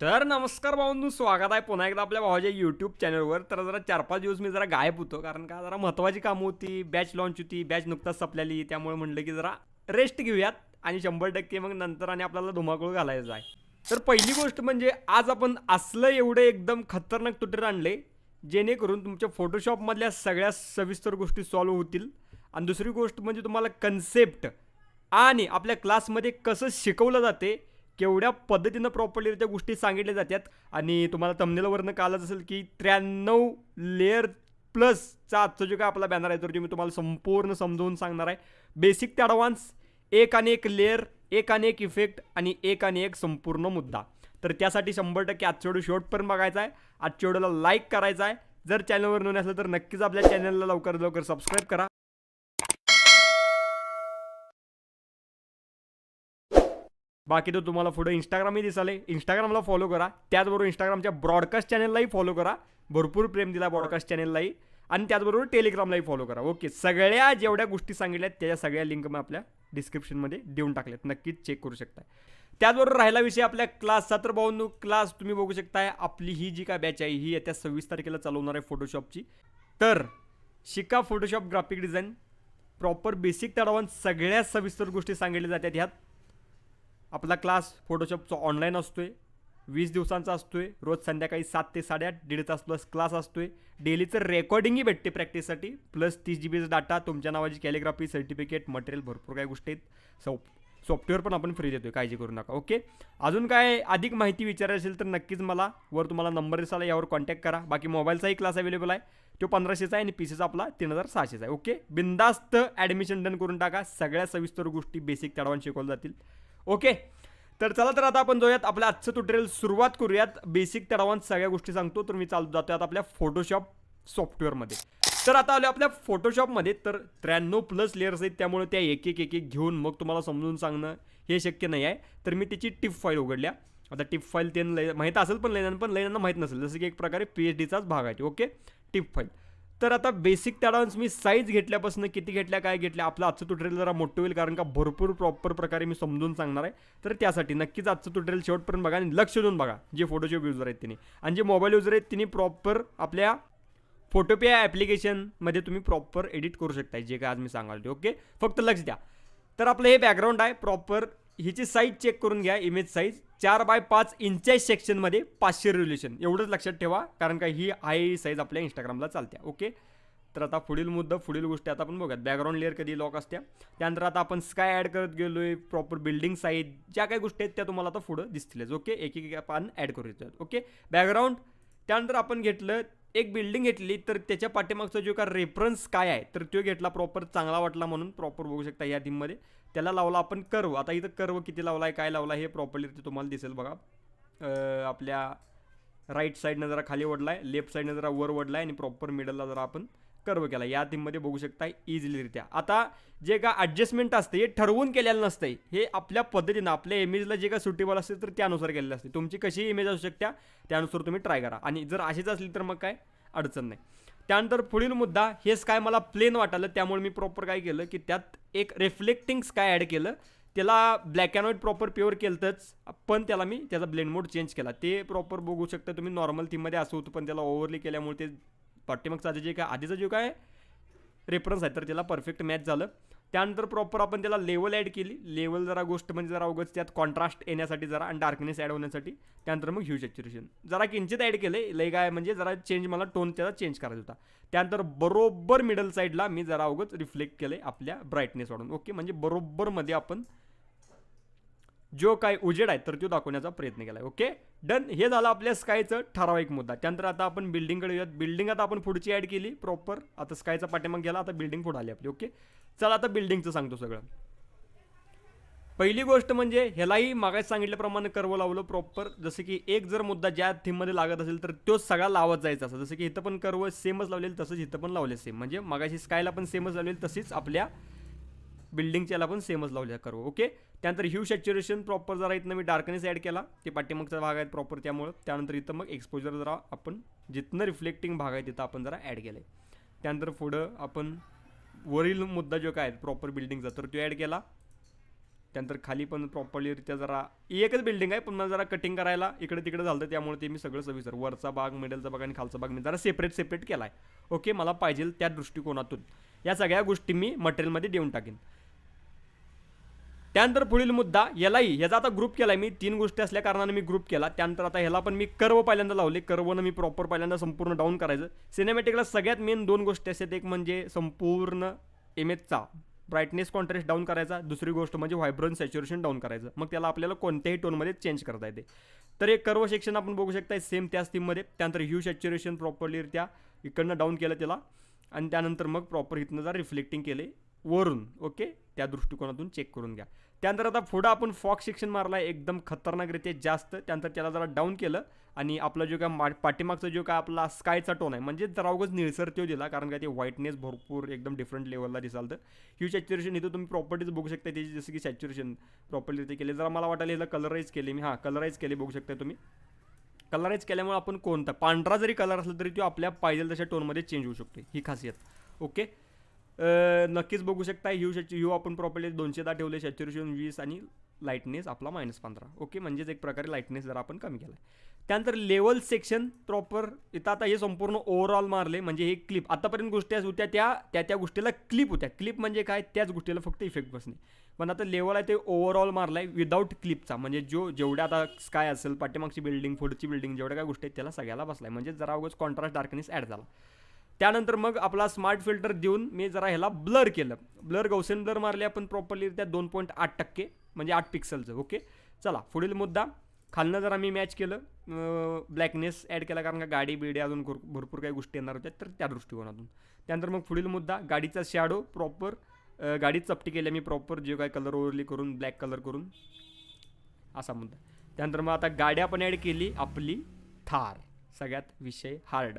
तर नमस्कार भावांनो, स्वागत आहे पुन्हा एकदा आपल्या भावाच्या यूट्यूब चॅनलवर. तर जरा 4-5 दिवस मी जरा गायब होतो, कारण का जरा महत्त्वाची कामं होती, बॅच लॉन्च होती, बॅच नुकताच संपलेली. त्यामुळे म्हणलं की जरा रेस्ट घेऊयात आणि 100% मग नंतर आणि आपल्याला धुमाकूळ घालायचा आहे. तर पहिली गोष्ट म्हणजे आज आपण असलं एवढे एकदम खतरनाक ट्युटोरियल आणले, जेणेकरून तुमच्या फोटोशॉपमधल्या सगळ्या सविस्तर गोष्टी सॉल्व्ह होतील. आणि दुसरी गोष्ट म्हणजे तुम्हाला कन्सेप्ट आणि आपल्या क्लासमध्ये कसं शिकवलं जाते, केवढ्या पद्धतीनं प्रॉपरली त्या गोष्टी सांगितल्या जातात. आणि तुम्हाला थंबनेलवरनं कळलंच असेल की 93 लेयर प्लसचा आजचा जो काय आपला बॅनर आहे, तर मी तुम्हाला संपूर्ण समजावून सांगणार आहे. बेसिक ते ॲडव्हान्स, एक आणि एक लेअर, एक आणि एक इफेक्ट आणि एक आणि एक संपूर्ण मुद्दा. तर त्यासाठी 100% आजच्या व्हिडिओ शेवटपर्यंत बघायचा आहे. आजच्या व्हिडिओला लाईक करायचा आहे. जर चॅनलवर नवीन असेल तर नक्कीच आपल्या चॅनलला लवकर लवकर सबस्क्राईब करा. बाकी तो तुम्हाला पुढे इंस्टाग्रामही दिसाले, इंस्टाग्रामला फॉलो करा. त्याचबरोबर इंस्टाग्रामच्या ब्रॉडकास्ट चॅनललाही फॉलो करा. भरपूर प्रेम दिला ब्रॉडकास्ट चॅनललाही. आणि त्याचबरोबर टेलिग्रामलाही फॉलो करा. ओके, सगळ्या जेवढ्या गोष्टी सांगितल्यात त्याच्या सगळ्या लिंक मी आपल्या डिस्क्रिप्शनमध्ये देऊन टाकल्यात, नक्कीच चेक करू शकता. त्याचबरोबर राहिला विषय आपल्या क्लासचा. तर भाऊंनो, क्लास तुम्ही बघू शकताय, आपली ही जी काय बॅच आहे ही येत्या 26 तारखेला चालू होणार आहे फोटोशॉपची. तर शिका Photoshop graphic design, proper basic ते ॲडव्हान्स सगळ्या सविस्तर गोष्टी सांगितल्या जातात ह्यात. आपला क्लास फोटोशॉपचा ऑनलाईन असतोय, 20 दिवसांचा असतोय. रोज संध्याकाळी 7 ते 8:30 1.5 तास प्लस क्लास असतोय. डेलीचं रेकॉर्डिंगही भेटते प्रॅक्टिससाठी, प्लस 30 GB डाटा, तुमच्या नावाची कॅलिग्राफी सर्टिफिकेट, मटेरियल, भरपूर काही गोष्टी आहेत. सॉफ्टवेअर पण आपण फ्री देतोय, काळजी करू नका. ओके, अजून काय अधिक माहिती विचारायची असेल तर नक्कीच मला वर तुम्हाला नंबर दिसाला, यावर कॉन्टॅक्ट करा. बाकी मोबाईलचाही क्लास अवेलेबल आहे, तो 1500चा आहे आणि पीसीचा आपला 3600 आहे. ओके, बिंदास्त ॲडमिशन डन करून टाका. सगळ्या सविस्तर गोष्टी बेसिक ते ॲडव्हान्स शिकवल्या जातील. ओके, तर चला, तर आता आपण जाऊयात आपल्या आजचं ट्युटोरियल सुरुवात करूयात. बेसिक ते ॲडव्हान्स सगळ्या गोष्टी सांगतो. तर मी चालू जातो आता आपल्या फोटोशॉप सॉफ्टवेअरमध्ये. तर आता आलो आपल्या फोटोशॉपमध्ये. तर 93 प्लस लेयर्स आहेत, त्यामुळे त्या एक एक एक एक घेऊन मग तुम्हाला समजून सांगणं हे शक्य नाही आहे. तर मी त्याची टिप फाईल उघडल्या. आता टिप फाईल त्यांना माहीत असेल, पण लैनांना माहीत नसेल, जसं की एक प्रकारे PhDचाच भाग आहे. Okay, tip file. तर आता बेसिक ते ॲडव्हान्स मी साईज घेतल्यापासून किती घेतल्या, काय घेतल्या, आपलं आजचं ट्युटोरियल जरा मोठं होईल, कारण का भरपूर प्रॉपर प्रकारे मी समजून सांगणार आहे. तर त्यासाठी नक्कीच आजचं ट्युटोरियल शेवटपर्यंत बघा आणि लक्ष देऊन बघा. जे फोटोशॉप युजर आहेत त्यांनी आणि जे मोबाईल युजर आहेत त्यांनी प्रॉपर आपल्या फोटोपे ॲप्लिकेशनमध्ये तुम्ही प्रॉपर एडिट करू शकता, जे काय आज मी सांगाल ते. ओके, फक्त लक्ष द्या. तर आपलं हे बॅकग्राऊंड आहे प्रॉपर. हिची साईज चेक करून घ्या. इमेज साईज 4x5 इंचच्या सेक्शनमध्ये 500 रिव्होल्युशन, एवढंच लक्षात ठेवा, कारण का ही हाय साईज आपल्या इंस्टाग्रामला चालते. ओके, तर आता पुढील मुद्दा, पुढील गोष्टी आता आपण बघूयात. बॅकग्राऊंड लेअर कधी लॉक असत्या, त्यानंतर आता आपण स्काय ॲड करत गेलोय. प्रॉपर बिल्डिंग साईज, ज्या काही गोष्टी आहेत त्या तुम्हाला आता पुढं दिसतीलच. ओके, एक एक आपण ॲड करू येतात. Okay, background. त्यानंतर आपण घेतलं एक बिल्डिंग घेतली, तर त्याच्या पाठीमागचा जो का रेफरन्स काय आहे तर तो घेतला. प्रॉपर चांगला वाटला म्हणून प्रॉपर बघू शकता या थीममध्ये. त्याला लावला आपण कर्व. आता इथं कर्व किती लावला आहे, काय लावला आहे, हे प्रॉपरली तुम्हाला दिसेल बघा. आपल्या राईट साईडनं जरा खाली ओढला आहे, लेफ्ट साईडनं जरा वर ओढला आहे आणि प्रॉपर मिडलला जरा आपण कर्व केला. या थीममध्ये बघू शकता इझिलीरित्या. आता जे का ॲडजस्टमेंट असते हे ठरवून केलेलं नसतं, हे आपल्या पद्धतीनं आपल्या इमेजला जे का सुटेबल असते तर त्यानुसार केलेलं असते. तुमची कशी इमेज असू शकते त्यानुसार तुम्ही ट्राय करा, आणि जर अशीच असली तर मग काय अडचण नाही. त्यानंतर पुढील मुद्दा, हेच काय मला प्लेन वाटलं, त्यामुळे मी प्रॉपर काय केलं की त्यात एक रिफ्लेक्टिंग स्काय ॲड केलं. त्याला black and white proper pure केलंच, पण त्याला मी त्याचा ब्लेंड मोड चेंज केला. ते प्रॉपर बघू शकता तुम्ही. नॉर्मल थीममध्ये असं होतं, पण त्याला ओव्हरली केल्यामुळे ते पाठीमागचा जे काय आधीचा जो काय रेफरन्स आहे तर त्याला परफेक्ट मॅच झालं. त्यानंतर प्रॉपर आपण त्याला लेवल ॲड केली. लेवल जरा गोष्ट म्हणजे जरा उगाच त्यात कॉन्ट्रास्ट येण्यासाठी जरा आणि डार्कनेस ॲड होण्यासाठी. त्यानंतर मग ह्यू सॅच्युरेशन जरा किंचित ॲड केले. लय काय म्हणजे जरा चेंज, मला टोन त्याचा चेंज करायचा होता. त्यानंतर बरोबर मिडल साईडला मी जरा उगाच रिफ्लेक्ट केले आपल्या ब्राईटनेस वाढून. ओके, म्हणजे बरोबरमध्ये आपण जो काय उजेड आहे तर तो दाखवण्याचा प्रयत्न केला. Okay, done. हे झालं आपल्या स्कायचं ठराविक मुद्दा. त्यानंतर आता आपण बिल्डिंगकडे येऊयात. बिल्डिंग आता आपण पुढची ॲड केली प्रॉपर. आता स्कायचा पाठीमाग गेला, आता बिल्डिंग पुढे आली आपली. ओके, चला आता बिल्डिंगचं सांगतो सगळं. पहिली गोष्ट म्हणजे ह्यालाही मागास सांगितल्याप्रमाणे कर्व लावलं प्रॉपर. जसं की एक जर मुद्दा ज्या थीममध्ये लागत असेल तर तोच सगळा लावत जायचा असं. जसं की इथं पण कर्व सेमच लावलेलं, तसंच इथं पण लावले सेम. म्हणजे मागाशी स्कायला पण सेमच लावलेली, तशीच आपल्या बिल्डिंगच्याला पण सेमच लावल्या कर्व. ओके, त्यानंतर ह्यू सॅच्युरेशन प्रॉपर जरा इथनं मी डार्कनेस ॲड केला. ते पाठीमागचा भाग आहे प्रॉपर त्यामुळं. त्यानंतर इथं मग एक्सपोजर जरा आपण जिथनं रिफ्लेक्टिंग भाग आहे तिथं आपण जरा ॲड केलं आहे. त्यानंतर पुढं आपण वरील मुद्दा जो काय आहे प्रॉपर बिल्डिंगचा तर तो ॲड केला. त्यानंतर खाली पण प्रॉपरलीरित्या जरा एकच बिल्डिंग आहे, पण मला जरा कटिंग करायला इकडे तिकडे झालं, त्यामुळे ते मी सगळं सविस्तर वरचा भाग, मिडलचा भाग आणि खालचा भाग मी जरा सेपरेट केला आहे. ओके, मला पाहिजे त्या दृष्टिकोनातून या सगळ्या गोष्टी मी मटेरियलमध्ये देऊन टाकेन. त्यानंतर पुढील मुद्दा, याचा आता ग्रुप केला आहे मी, 3 गोष्टी असल्या कारणाने मी ग्रुप केला. त्यानंतर आता ह्याला पण मी कर्व पहिल्यांदा लावले, कर्वनं मी प्रॉपर पहिल्यांदा संपूर्ण डाऊन करायचं. सिनेमॅटिकला सगळ्यात मेन 2 गोष्टी असतात, एक म्हणजे संपूर्ण इमेजचा ब्राईटनेस कॉन्ट्रास्ट डाऊन करायचा, दुसरी गोष्ट म्हणजे व्हायब्रन्स सॅच्युरेशन डाऊन करायचं. मग त्याला आपल्याला कोणत्याही टोनमध्ये चेंज करता येते. तर एक कर्व सेक्शन आपण बघू शकता सेम त्याच थीममध्ये. त्यानंतर ह्यू सॅच्युरेशन प्रॉपरलीरित्या इकडनं डाऊन केलं त्याला, आणि त्यानंतर मग प्रॉपर इथनं जर रिफ्लेक्टिंग केले वरून. ओके, त्या दृष्टिकोनातून चेक करून घ्या. त्यानंतर आता पुढं आपण फॉक्स सेक्शन मारला आहे एकदम खतरनाकरीत्या जास्त. त्यानंतर त्याला जरा डाऊन केलं आणि आपला जो काय पाठीमागचा जो काय आपला स्कायचा टोन आहे, म्हणजे जरा उगाच निळसर तो दिला, कारण काय ते व्हाईटनेस भरपूर एकदम डिफरंट लेवलला दिसाल. तर ह्यू सॅच्युरेशन इथं तुम्ही प्रॉपर्टीज बघू शकता त्याची, जसं की सॅच्युरेशन प्रॉपर्ली ते केले. जरा मला वाटायला याला कलराईज केले मी, कलराईज केले बघू शकता तुम्ही. कलराईज केल्यामुळे आपण कोणता पांढरा जरी कलर असला तरी तो आपल्या पाहिजे तशा टोनमध्ये चेंज होऊ शकतो, ही खासियत. ओके, नक्कीच बघू शकता. ह्यू आपण प्रॉपर्ली 210 ठेवले, सॅच्युरेशन 20 आणि लाईटनेस आपला -15. ओके, म्हणजेच एक प्रकारे लाईटनेस जर आपण कमी केला. त्यानंतर लेवल सेक्शन प्रॉपर इथं आता हे संपूर्ण ओव्हरऑल मारले, म्हणजे हे क्लिप आतापर्यंत गोष्टी होत्या त्या गोष्टीला क्लिप होत्या. क्लिप म्हणजे काय, त्याच गोष्टीला फक्त इफेक्ट बसणे. पण आता लेवल आहे ते ओव्हरऑल मारला आहे विदाऊट क्लिपचा, म्हणजे जेवढ्या आता स्काय असेल, पाठीमागची बिल्डिंग, पुढची बिल्डिंग, जेवढ्या काय गोष्टी आहेत त्याला सगळ्याला बसला आहे, म्हणजे जरा अवघड कॉन्ट्रास्ट डार्कनेस ॲड झाला. त्यानंतर मग आपला स्मार्ट फिल्टर देऊन मी जरा ह्याला ब्लर केलं. गौसियन ब्लर मारले आपण प्रॉपरली त्या 2.8% म्हणजे 8 पिक्सलचं. ओके, चला पुढील मुद्दा. खालनं जरा मी मॅच केलं, ब्लॅकनेस ॲड केला, कारण का गाडी बिडी अजून भरपूर काही गोष्टी येणार होत्या, तर त्या दृष्टिकोनातून. त्यानंतर मग पुढील मुद्दा, गाडीचा शॅडो प्रॉपर गाडीत चपटी केल्या मी प्रॉपर, जे काय कलर ओव्हरली करून ब्लॅक कलर करून, असा मुद्दा. त्यानंतर मग आता गाड्या पण ॲड केली आपली थार, सगळ्यात विषय हार्ड.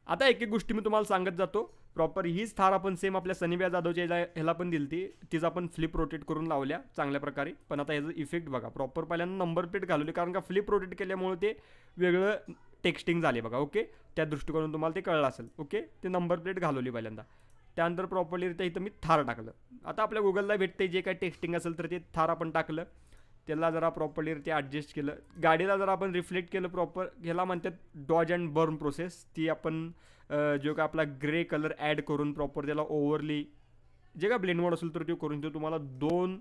आता एक गोष्टी मी तुम्हाला सांगत जातो. प्रॉपर हीच थार आपण सेम आपल्या सनीब्या जाधवच्या ह्याला पण दिली, तिचा आपण फ्लिप रोटेट करून लावल्या चांगल्या प्रकारे. पण आता ह्याचं इफेक्ट बघा, प्रॉपर पहिल्यांदा नंबर प्लेट घालवली, कारण का फ्लिप रोटेट केल्यामुळे ते वेगळं टेक्स्टिंग झाले बघा. ओके, त्या दृष्टिकोनातून तुम्हाला ते कळलं असेल. ओके, ते नंबर प्लेट घालवली पहिल्यांदा. त्यानंतर प्रॉपरली इथं मी थार टाकलं. आता आपल्या गुगलला भेटते जे काय टेक्स्टिंग असेल तर ते थार आपण टाकलं, त्याला जरा प्रॉपरली ते ॲडजस्ट केलं. गाडीला जरा आपण रिफ्लेक्ट केलं प्रॉपर, ह्याला म्हणतात डॉज अँड बर्न प्रोसेस. ती आपण जो का आपला ग्रे कलर ॲड करून प्रॉपर त्याला ओव्हरली जे काय ब्लेंड मोड असेल तर ते करून, ते तुम्हाला 2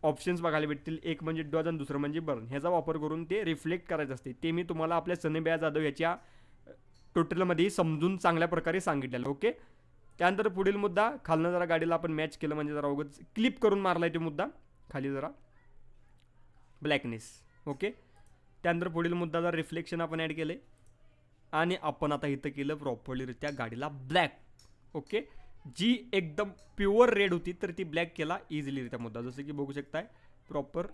ऑप्शन्स बघायला भेटतील, एक म्हणजे डॉज आणि दुसरं म्हणजे बर्न. ह्याचा वापर करून ते रिफ्लेक्ट करायचं असते. ते मी तुम्हाला आपल्या सनीब्या जाधव याच्या टोटलमध्ये समजून चांगल्या प्रकारे सांगितलेलं. ओके, त्यानंतर पुढील मुद्दा, खालनं जरा गाडीला आपण मॅच केलं, म्हणजे जरा उगाच क्लिप करून मारला आहे तो मुद्दा, खाली जरा ब्लॅकनेस. ओके, त्यानंतर पुढील मुद्दा जर रिफ्लेक्शन आपण ॲड केले, आणि आपण आता इथं केलं प्रॉपरलीरित्या गाडीला ब्लॅक. ओके, जी एकदम प्युअर रेड होती तर ती ब्लॅक केला इझिलीरित्या मुद्दा, जसं की बघू शकताय प्रॉपर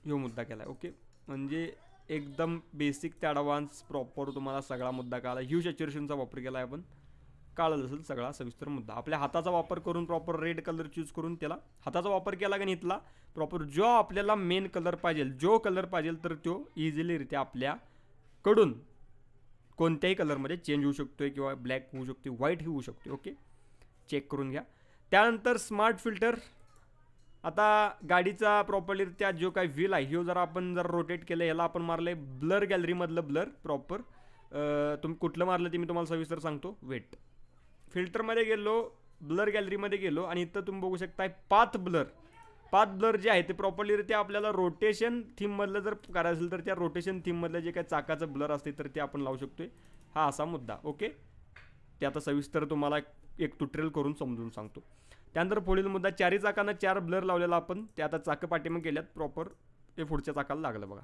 ह्यो मुद्दा केला. ओके, म्हणजे एकदम बेसिक ते ॲडव्हान्स प्रॉपर तुम्हाला सगळा मुद्दा कळाला. ह्यू सॅच्युरेशनचा वापर केला आहे आपण, काळलं असेल सगळा सविस्तर मुद्दा. आपल्या हाताचा वापर करून प्रॉपर रेड कलर चूज करून त्याला हाताचा वापर केला का इथला प्रॉपर जो आपल्याला मेन कलर पाहिजे, जो कलर पाहिजे तर तो इझिलीरित्या आपल्याकडून कोणत्याही कलरमध्ये चेंज होऊ शकतो, किंवा ब्लॅक होऊ शकतो, व्हाईट होऊ शकतो. ओके, चेक करून घ्या. त्यानंतर स्मार्ट फिल्टर, आता गाडीचा प्रॉपरलीरित्या जो काय व्हील आहे ह्यो जरा आपण जर रोटेट केलं, याला आपण मारलं आहे ब्लर गॅलरीमधलं ब्लर प्रॉपर. तुम्ही कुठलं मारलं ते मी तुम्हाला सविस्तर सांगतो. वेट फिल्टरमध्ये गेलो, ब्लर गॅलरीमध्ये गेलो, आणि इथं तुम्ही बघू शकता पाथ ब्लर जे आहे ते प्रॉपरलीरित्या आपल्याला रोटेशन थीममधलं जर करायचं असेल तर त्या रोटेशन थीममधलं जे काय चाकाचं ब्लर असते तर ते आपण लावू शकतोय. हा असा मुद्दा. ओके, ते आता सविस्तर तुम्हाला एक ट्युटोरियल करून समजून सांगतो. त्यानंतर पुढील मुद्दा, 4 चाकांना 4 ब्लर लावलेला आपण, ते आता चाकं पाठीमागे केल्यात प्रॉपर, ते पुढच्या चाकाला लागलं बघा.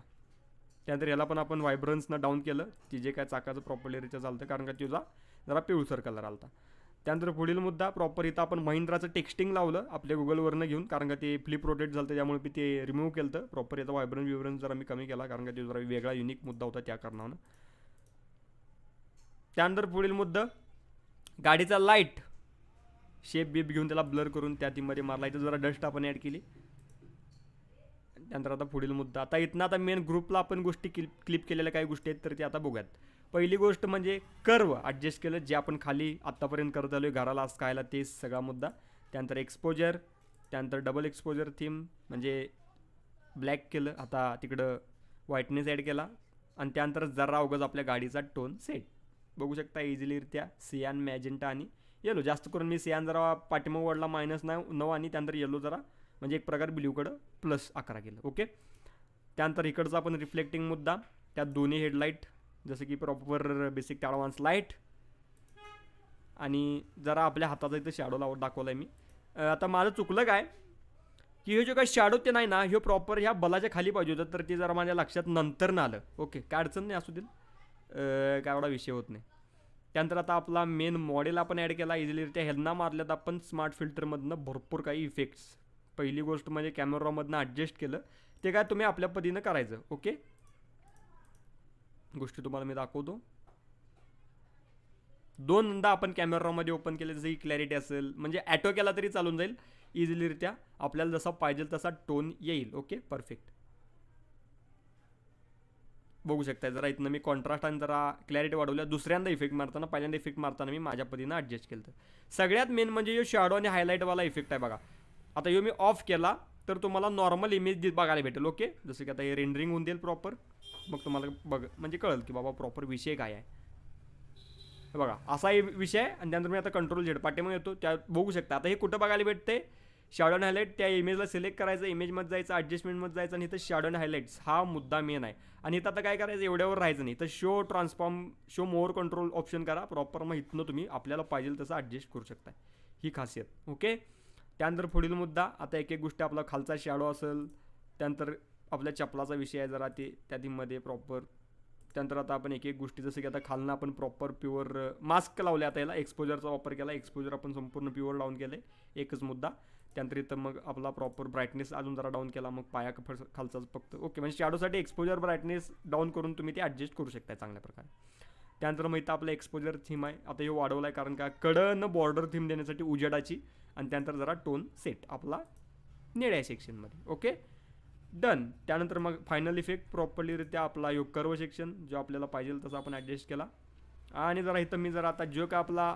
त्यानंतर याला पण आपण व्हायब्रन्सनं डाऊन केलं, ती जे काय चाकाचं प्रॉपरलीरित्या चालतं, कारण का तुझा जरा पिवळसर कलर आलता. त्यानंतर पुढील मुद्दा, प्रॉपर इथं आपण महिंद्राचं टेक्स्टिंग लावलं आपल्या गुगलवरनं घेऊन, कारण का ते फ्लिप रोटेट झालं त्यामुळे मी ते रिमूव्ह केलं तर प्रॉपर याचा व्हायब्रन्स जरा मी कमी केला, कारण का ते जरा वेगळा युनिक मुद्दा होता त्या कारणानं. त्यानंतर पुढील मुद्दा, गाडीचा लाईट शेप बीप घेऊन त्याला ब्लर करून त्या थीममध्ये मारला, इथं जरा डस्ट आपण ॲड केली. त्यानंतर आता पुढील मुद्दा, आता इथनं आता मेन ग्रुपला आपण गोष्टी क्लिप केलेल्या काही गोष्टी आहेत तर ते आता बघूयात. पहिली गोष्ट म्हणजे कर्व ॲडजस्ट केलं, जे आपण खाली आत्तापर्यंत करत आलो आहे घराला स्कायला, ते सगळा मुद्दा. त्यानंतर एक्सपोजर, त्यानंतर डबल एक्सपोजर थीम म्हणजे ब्लॅक केलं, आता तिकडं व्हाईटनेस ॲड केला आणि त्यानंतर जरा अवघड आपल्या गाडीचा टोन सेट बघू शकता इझिलीरित्या सियान, मॅजेंटा आणि येलो. जास्त करून मी सियान जरा पाठीमाग वाढला -9 आणि त्यानंतर येलो जरा म्हणजे एक प्रकार ब्ल्यूकडं +11 केलं. ओके. त्यानंतर इकडचा आपण रिफ्लेक्टिंग मुद्दा, त्यात दोन्ही हेडलाईट जसं की प्रॉपर बेसिक ॲडव्हान्स लाईट आणि जरा आपल्या हाताचा इथं शॅडो दाखवला आहे मी. आता माझं चुकलं काय की हे जे काही शॅडो ते नाही ना, हे प्रॉपर ह्या बलाच्या खाली पाहिजे होतं, तर ते जरा माझ्या लक्षात नंतर ना आलं. ओके, काय अडचण नाही, असू देईल, काय एवढा विषय होत नाही. त्यानंतर आता आपला मेन मॉडेल आपण ॲड केला इझिलीरित्या. ह्यांना मारल्यात आपण स्मार्ट फिल्टरमधनं भरपूर काही इफेक्ट्स. पहिली गोष्ट म्हणजे कॅमेरामधनं ॲडजस्ट केलं, ते काय तुम्ही आपल्या पद्धतीनं करायचं. ओके, गोष्टी तुम्हाला मी दाखवतो. दोनदा आपण कॅमेरामध्ये ओपन केले, जसं की क्लॅरिटी असेल म्हणजे ॲटो केला तरी चालून जाईल इझिलीरित्या, आपल्याला जसा पाहिजे तसा टोन येईल. Okay, perfect. बघू शकता जरा इथनं मी कॉन्ट्रास्ट आणि जरा क्लॅरिटी वाढवल्या. दुसऱ्यांदा इफेक्ट मारताना, पहिल्यांदा इफेक्ट मारताना मी माझ्या पद्धतीनं ॲडजस्ट केलं. सगळ्यात मेन म्हणजे जो शॅडो आणि हायलाईटवाला इफेक्ट आहे बघा. आता यो मी ऑफ केला तर तुम्हाला नॉर्मल इमेज बघायला भेटेल. ओके, जसं की आता हे रेंडरिंग होऊन देईल प्रॉपर, मग तुम्हाला म्हणजे कळेल की बाबा प्रॉपर विषय काय आहे. बघा असा विषय आहे. आणि त्यानंतर मी आता कंट्रोल झेड पाठीमागे येतो, त्या बघू शकता. आता हे कुठं बघायला भेटते, शॅडो अँड हायलाईट. त्या इमेजला सिलेक्ट करायचं, इमेजमध्ये जायचं, ॲडजस्टमेंटमध्ये जायचं आणि इथं शॅडो अँड हायलाईट्स हा मुद्दा मेन आहे. आणि इथं आता काय करायचं, एवढ्यावर राहायचं नाही, तर show transform, show more control option करा प्रॉपर. मग इथनं तुम्ही आपल्याला पाहिजे तसं ॲडजस्ट करू शकता, ही खासियत. ओके. त्यानंतर पुढील मुद्दा, आता एक एक गोष्टी आपला खालचा शॅडो असेल, त्यानंतर आपल्या चपलाचा विषय आहे जरा ते त्या थीममध्ये प्रॉपर. त्यानंतर आता आपण एक एक गोष्टी, जसं की आता खालनं आपण प्रॉपर प्युअर मास्क लावले, आता याला एक्सपोजरचा वापर केला, एक्सपोजर आपण संपूर्ण प्युअर डाऊन केले, एकच मुद्दा. त्यानंतर इथं मग आपला प्रॉपर ब्राईटनेस अजून जरा डाऊन केला, मग पाया खालचाच फक्त. ओके, म्हणजे शॅडोसाठी एक्सपोजर ब्राईटनेस डाऊन करून तुम्ही ते ॲडजस्ट करू शकता चांगल्या प्रकारे. त्यानंतर मग इथं आपलं एक्सपोजर थीम आहे, आता हे वाढवला आहे कारण का कडनं बॉर्डर थीम देण्यासाठी उजेडाची. आणि त्यानंतर जरा टोन सेट आपला निळ्या सेक्शनमध्ये. Okay, done. त्यानंतर मग फायनल इफेक्ट प्रॉपरलीरित्या आपला योग कर्व सेक्शन जो आपल्याला पाहिजे तसा आपण ॲडजस्ट केला. आणि जरा इथं मी जरा आता जो का आपला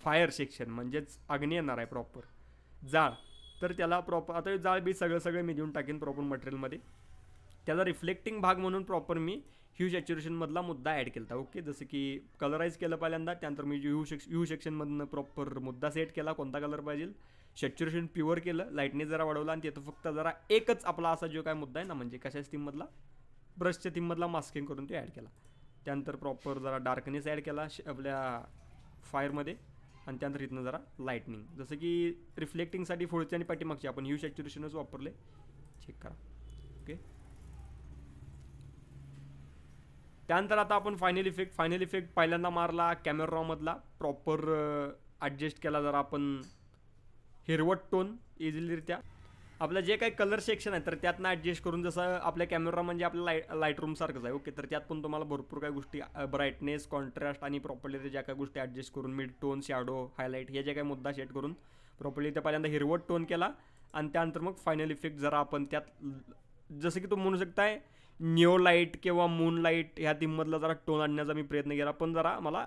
फायर सेक्शन म्हणजेच अग्नी येणार आहे प्रॉपर जाळ, तर त्याला प्रॉपर आता जाळ बी सगळं मी देऊन टाकेन प्रॉपर मटेरियलमध्ये. त्याला रिफ्लेक्टिंग भाग म्हणून प्रॉपर मी ह्यू सॅच्युरेशनमधला मुद्दा ॲड केला. ओके, जसं की कलराईज केलं पहिल्यांदा, त्यानंतर मी ह्यू सेक्शनमधनं प्रॉपर मुद्दा सेट केला, कोणता कलर पाहिजे. सॅच्युरेशन प्युअर केलं, लाईटनेस जरा वाढवला आणि तिथं फक्त जरा एकच आपला असा जो काय मुद्दा आहे ना, म्हणजे कशाच थीममधला, ब्रशच्या थीममधला मास्किंग करून ते ॲड केला. त्यानंतर प्रॉपर जरा डार्कनेस ॲड केला आपल्या फायरमध्ये. आणि त्यानंतर इथनं जरा लाईटनिंग, जसं की रिफ्लेक्टिंगसाठी पुढची आणि पाठीमागची आपण ह्यू सॅच्युरेशनच वापरले, चेक करा. ओके, त्यानंतर आता आपण फायनल इफेक्ट पहिल्यांदा मारला कॅमेरामधला, प्रॉपर ॲडजस्ट केला जरा आपण हिरवट टोन इझिलीरित्या. आपलं जे काही कलर सेक्शन आहे तर त्यातनं ॲडजस्ट करून, जसं आपल्या कॅमेरा म्हणजे आपल्या लाईट रूमसारखंच आहे. ओके, तर त्यात पण तुम्हाला भरपूर काही गोष्टी ब्राईटनेस, कॉन्ट्रास्ट आणि प्रॉपरली ज्या काही गोष्टी ॲडजस्ट करून मिड टोन, शॅडो, हायलाईट हे जे काही मुद्दा सेट करून प्रॉपरली त्या पहिल्यांदा हिरवट टोन केला. आणि त्यानंतर मग फायनल इफेक्ट जरा आपण त्यात, जसं की तुम्ही म्हणू शकताय निओ लाईट किंवा मून लाईट ह्या थीममधला जरा टोन आणण्याचा मी प्रयत्न केला, पण जरा मला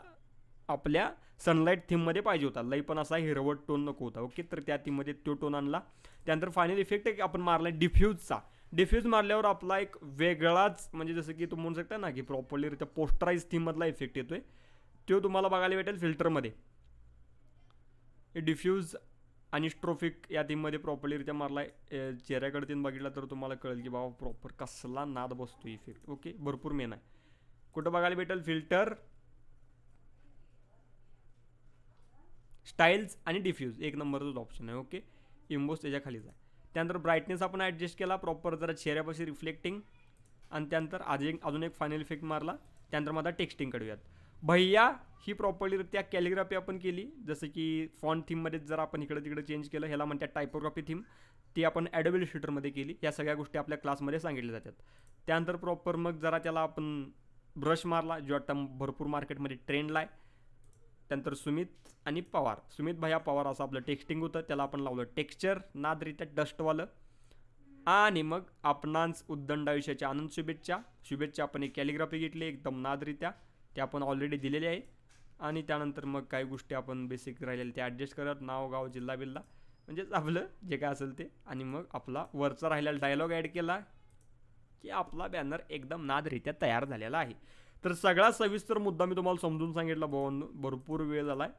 आपल्या सनलाईट थीममध्ये पाहिजे होता, लई पण असा हिरवट टोन नको होता. ओके, तर त्या थीममध्ये तो टोन आणला. त्यानंतर फायनल इफेक्ट एक आपण मारला डिफ्यूजचा. डिफ्यूज मारल्यावर आपला एक वेगळाच, म्हणजे जसं की तुम्ही म्हणू शकता ना की प्रॉपरली पोस्टराईज थीममधला इफेक्ट येतोय, तो तुम्हाला बघायला भेटेल फिल्टरमध्ये. डिफ्यूज आणि स्ट्रोफिक या थीममध्ये प्रॉपरलीरित्या मारला आहे. चेहऱ्याकडे तीन बघितला तर तुम्हाला कळेल की बाबा प्रॉपर कसला नाद बसतो इफेक्ट. ओके, भरपूर मेन आहे. कुठं बघायला भेटेल, फिल्टर, स्टाईल्स आणि डिफ्यूज, एक नंबरचाच ऑप्शन आहे. ओके, इम्बोस त्याच्या खालीच आहे. त्यानंतर ब्राईटनेस आपण ॲडजस्ट केला प्रॉपर जरा चेहऱ्यापाशी रिफ्लेक्टिंग. आणि त्यानंतर अजून एक फायनल इफेक्ट मारला. त्यानंतर माझा टेक्स्टिंग कडूयात भैया, ही प्रॉपरलीरित्या कॅलिग्राफी आपण केली, जसं की फॉन्ट थीममध्येच जरा आपण इकडे तिकडे चेंज केलं, ह्याला म्हणतात टायपोग्राफी थीम, ती आपण ॲडोबी इलस्ट्रेटरमध्ये केली. या सगळ्या गोष्टी आपल्या क्लासमध्ये सांगितल्या जातात. त्यानंतर प्रॉपर मग जरा त्याला आपण ब्रश मारला, जो आता भरपूर मार्केटमध्ये ट्रेंडला आहे. त्यानंतर सुमित आणि पवार, सुमित भैया पवार असं आपलं टेक्स्टिंग होतं, त्याला आपण लावलं टेक्स्चर नादरित्या डस्टवालं. आणि मग आपणांच उद्दंड आयुष्याच्या आनंद शुभेच्छा आपण एक कॅलिग्राफी घेतली एकदम नादरित्या, ते आपण ऑलरेडी दिलेले आहे. आणि त्यानंतर मग काही गोष्टी आपण बेसिक राहिलेल्या ते ॲडजस्ट करत, नाव, गाव, जिल्हा बिल्ला म्हणजेच आपलं जे काय असेल ते, आणि मग आपला वरचा राहिलेला डायलॉग ॲड केला की आपला बॅनर एकदम नादरित्या तयार झालेला आहे. तर सगळा सविस्तर मुद्दा मी तुम्हाला समजून सांगितला भावांनो, भरपूर वेळ झाला आहे.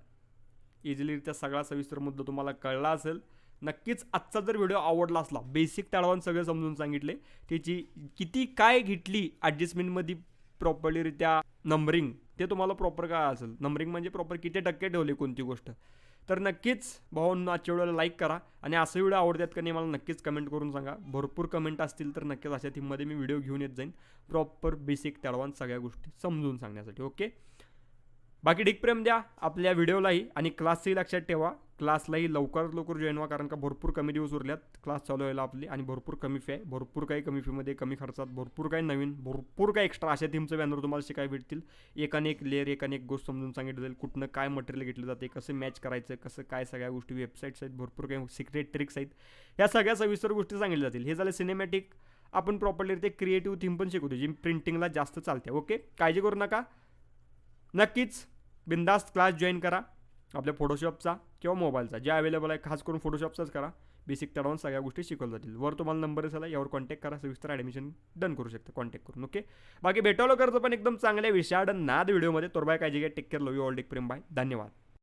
इझिलीरित्या सगळा सविस्तर मुद्दा तुम्हाला कळला असेल. नक्कीच आजचा जर व्हिडिओ आवडला असला, बेसिक तळावून सगळे समजून सांगितले, त्याची किती काय घेतली ॲडजस्टमेंटमध्ये प्रॉपरलीरित्या नंबरिंग, ते तुम्हाला प्रॉपर काय असेल, नंबरिंग म्हणजे प्रॉपर किती टक्के ठेवले कोणती गोष्ट. तर नक्कीच भावांनो आजच्या व्हिडिओला लाईक करा, आणि असं व्हिडिओ आवडतात का नाही मला नक्कीच कमेंट करून सांगा. भरपूर कमेंट असतील तर नक्कीच अशा थीममध्ये मी व्हिडिओ घेऊन येत जाईन, प्रॉपर बेसिक तळवान सगळ्या गोष्टी समजून सांगण्यासाठी. ओके, बाकी ढिक प्रेम द्या आपल्या व्हिडिओलाही, आणि क्लासही लक्षात ठेवा, क्लासलाही लवकरात लवकर जॉईन व्हा, कारण का भरपूर कमी दिवस उरल्यात क्लास चालू व्हायला आपली, आणि भरपूर कमी फी आहे, भरपूर काही कमी फीमध्ये कमी खर्चात भरपूर काही नवीन, भरपूर काही एक्स्ट्रा अशा थीमचं बॅनर तुम्हाला शिकायला भेटतील. एकाने एक लेअर, एकाने एक गोष्ट समजून सांगितलं जाईल, कुठनं काय मटेरियल घेतलं जाते, कसं मॅच करायचं, कसं काय, सगळ्या गोष्टी वेबसाईट्स आहेत, भरपूर काही सिक्रेट ट्रिक्स आहेत, ह्या सगळ्या सविस्तर गोष्टी सांगितल्या जातील. हे झालं सिनेमॅटिक. आपण प्रॉपरली ते क्रिएटिव्ह थीम पण शिकवतो जी प्रिंटिंगला जास्त चालते. ओके, काळजी करू नका, नक्कीच बिंदास्त क्लास जॉईन करा आपल्या फोटोशॉपचा किंवा मोबाईलचा, जे अवेलेबल आहे, खास करून फोटोशॉपचाच करा. बेसिक तडवून सगळ्या गोष्टी शिकवल्या जातील. वर तुम्हाला नंबर असेल, यावर कॉन्टॅक्ट करा, सविस्तर ॲडमिशन डन करू शकता कॉन्टॅक्ट करून. ओके, बाकी भेटावलं करतो पण एकदम चांगल्या विषाड नाद व्हिडिओमध्ये. तोरबाय काळजी घ्या, take care, love you all, take प्रेम, बाय, धन्यवाद.